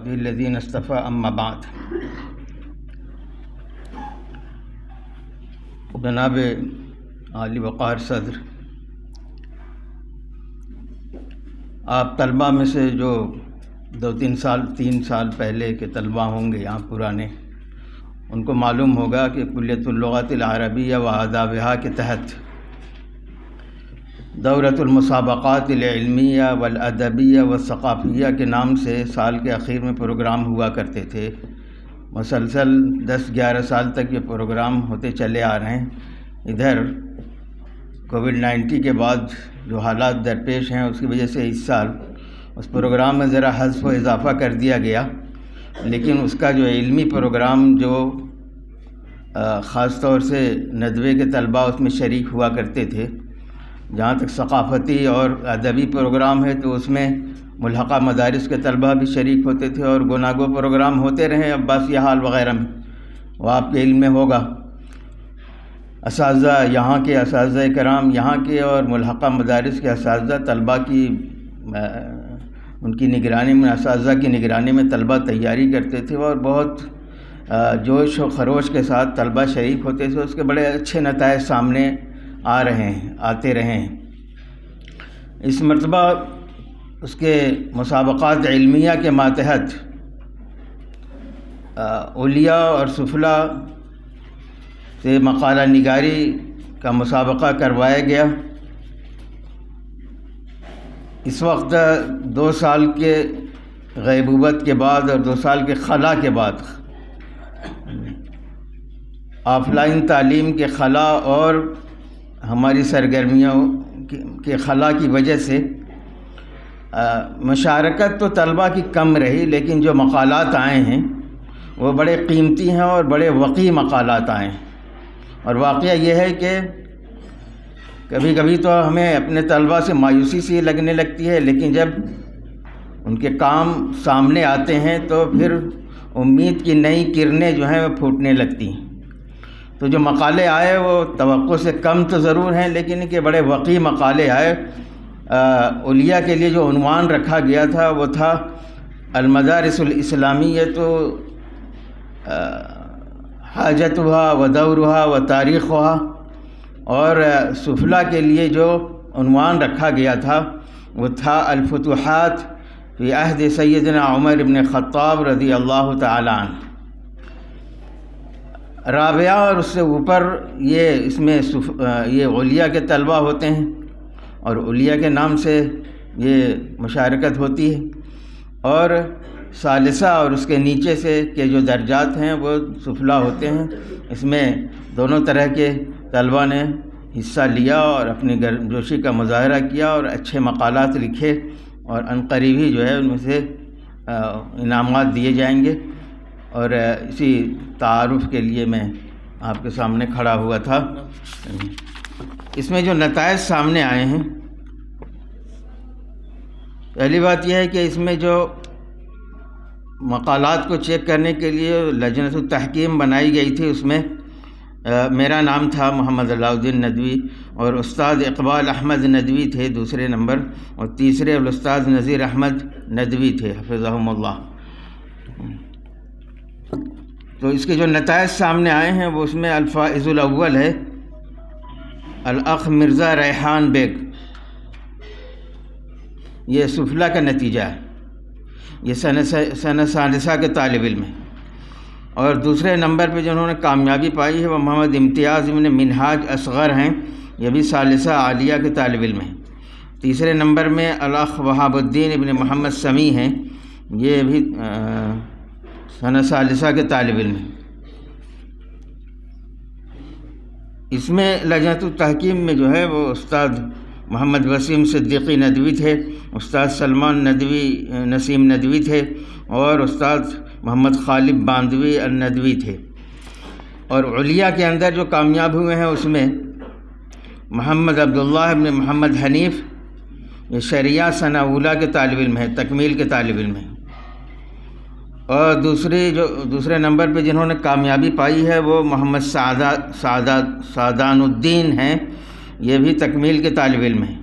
الذین اصطفیٰ اما بعد۔ جناب عالی وقار صدر، آپ طلبہ میں سے جو 3 سال پہلے کے طلبہ ہوں گے یہاں پرانے، ان کو معلوم ہوگا کہ کلیۃ اللغۃ العربیہ و آدابها کے تحت دورۃ المسابقات العلمیہ والادبیہ والثقافیہ کے نام سے سال کے آخر میں پروگرام ہوا کرتے تھے۔ مسلسل 10-11 سال تک یہ پروگرام ہوتے چلے آ رہے ہیں۔ ادھر کووڈ-19 کے بعد جو حالات درپیش ہیں اس کی وجہ سے اس سال اس پروگرام میں ذرا حذف و اضافہ کر دیا گیا، لیکن اس کا جو علمی پروگرام جو خاص طور سے ندوے کے طلباء اس میں شریک ہوا کرتے تھے، جہاں تک ثقافتی اور ادبی پروگرام ہے تو اس میں ملحقہ مدارس کے طلباء بھی شریک ہوتے تھے، اور گناگو پروگرام ہوتے رہے عباسی حال وغیرہ میں، وہ آپ کے علم میں ہوگا۔ اساتذہ یہاں کے، اساتذہ کرام یہاں کے اور ملحقہ مدارس کے اساتذہ طلباء کی ان کی نگرانی میں، اساتذہ کی نگرانی میں طلباء تیاری کرتے تھے اور بہت جوش و خروش کے ساتھ طلباء شریک ہوتے تھے۔ اس کے بڑے اچھے نتائج سامنے آتے رہے ہیں۔ اس مرتبہ اس کے مسابقات علمیہ کے ماتحت اولیاء اور سفلاء سے مقالہ نگاری کا مسابقہ کروایا گیا۔ اس وقت 2 سال کے غیبوبت کے بعد اور 2 سال کے خلا کے بعد، آف لائن تعلیم کے خلا اور ہماری سرگرمیوں کے خلا کی وجہ سے مشارکت تو طلباء کی کم رہی، لیکن جو مقالات آئے ہیں وہ بڑے قیمتی ہیں اور بڑے وقیع مقالات آئے ہیں۔ اور واقعہ یہ ہے کہ کبھی کبھی تو ہمیں اپنے طلباء سے مایوسی سی لگنے لگتی ہے، لیکن جب ان کے کام سامنے آتے ہیں تو پھر امید کی نئی کرنیں جو ہیں وہ پھوٹنے لگتی ہیں۔ تو جو مقالے آئے وہ توقع سے کم تو ضرور ہیں، لیکن کہ بڑے وقیع مقالے آئے۔ اولیاء کے لیے جو عنوان رکھا گیا تھا وہ تھا المدارس الاسلامیۃ حاجتها و دورها و تاریخها، اور سفلا کے لیے جو عنوان رکھا گیا تھا وہ تھا الفتوحات فی عہد سیدنا عمر بن خطاب رضی اللہ تعالی عنہ۔ رابعہ اور اس سے اوپر اس میں یہ اولیاء کے طلباء ہوتے ہیں، اور اولیاء کے نام سے یہ مشارکت ہوتی ہے، اور ثالثہ اور اس کے نیچے سے کے جو درجات ہیں وہ سفلا ہوتے ہیں۔ اس میں دونوں طرح کے طلباء نے حصہ لیا اور اپنی گرمجوشی کا مظاہرہ کیا اور اچھے مقالات لکھے، اور عنقریب ہی جو ہے ان میں سے انعامات دیے جائیں گے۔ اور اسی تعارف کے لیے میں آپ کے سامنے کھڑا ہوا تھا۔ اس میں جو نتائج سامنے آئے ہیں، پہلی بات یہ ہے کہ اس میں جو مقالات کو چیک کرنے کے لیے لجنۃ التحکیم بنائی گئی تھی، اس میں میرا نام تھا محمد علاؤالدین ندوی، اور استاد اقبال احمد ندوی تھے 2 نمبر، اور تیسرے الاستاذ نذیر احمد ندوی تھے حفظہم اللہ۔ تو اس کے جو نتائج سامنے آئے ہیں وہ اس میں الفائز الاول ہے الاخ مرزا ریحان بیگ، یہ سفلا کا نتیجہ ہے، یہ سنہ ثالثہ کے طالب علم ہے۔ اور دوسرے نمبر پہ جنہوں نے کامیابی پائی ہے وہ محمد امتیاز ابن منہاج اصغر ہیں، یہ بھی ثالثہ عالیہ کے طالب علم ہیں۔ تیسرے نمبر میں الاخ وہاب الدین ابن محمد سمیع ہیں، یہ بھی سنہ ثالثہ کے طالب علم ہیں۔ اس میں لجنۃ التحکیم میں جو ہے وہ استاد محمد وسیم صدیقی ندوی تھے، استاد سلمان نسیم ندوی تھے، اور استاد محمد خالد باندوی الندوی تھے۔ اور اولیاء کے اندر جو کامیاب ہوئے ہیں اس میں محمد عبداللہ ابن محمد حنیف، یہ شریعہ سنہ اولیٰ کے طالب علم ہیں، تکمیل کے طالب علم ہیں۔ اور دوسرے نمبر پہ جنہوں نے کامیابی پائی ہے وہ محمد سعدان الدین ہیں، یہ بھی تکمیل کے طالب علم ہیں۔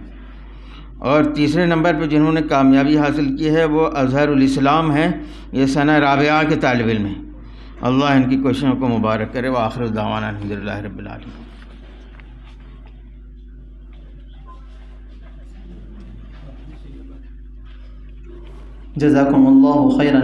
اور تیسرے نمبر پہ جنہوں نے کامیابی حاصل کی ہے وہ اظہر الاسلام ہیں، یہ سنہ رابعہ کے طالب علم ہیں۔ اللہ ان کی کوششوں کو مبارک کرے۔ وآخر دعوانا الحمدللہ رب العالمین۔ جزاکم اللہ خیرا۔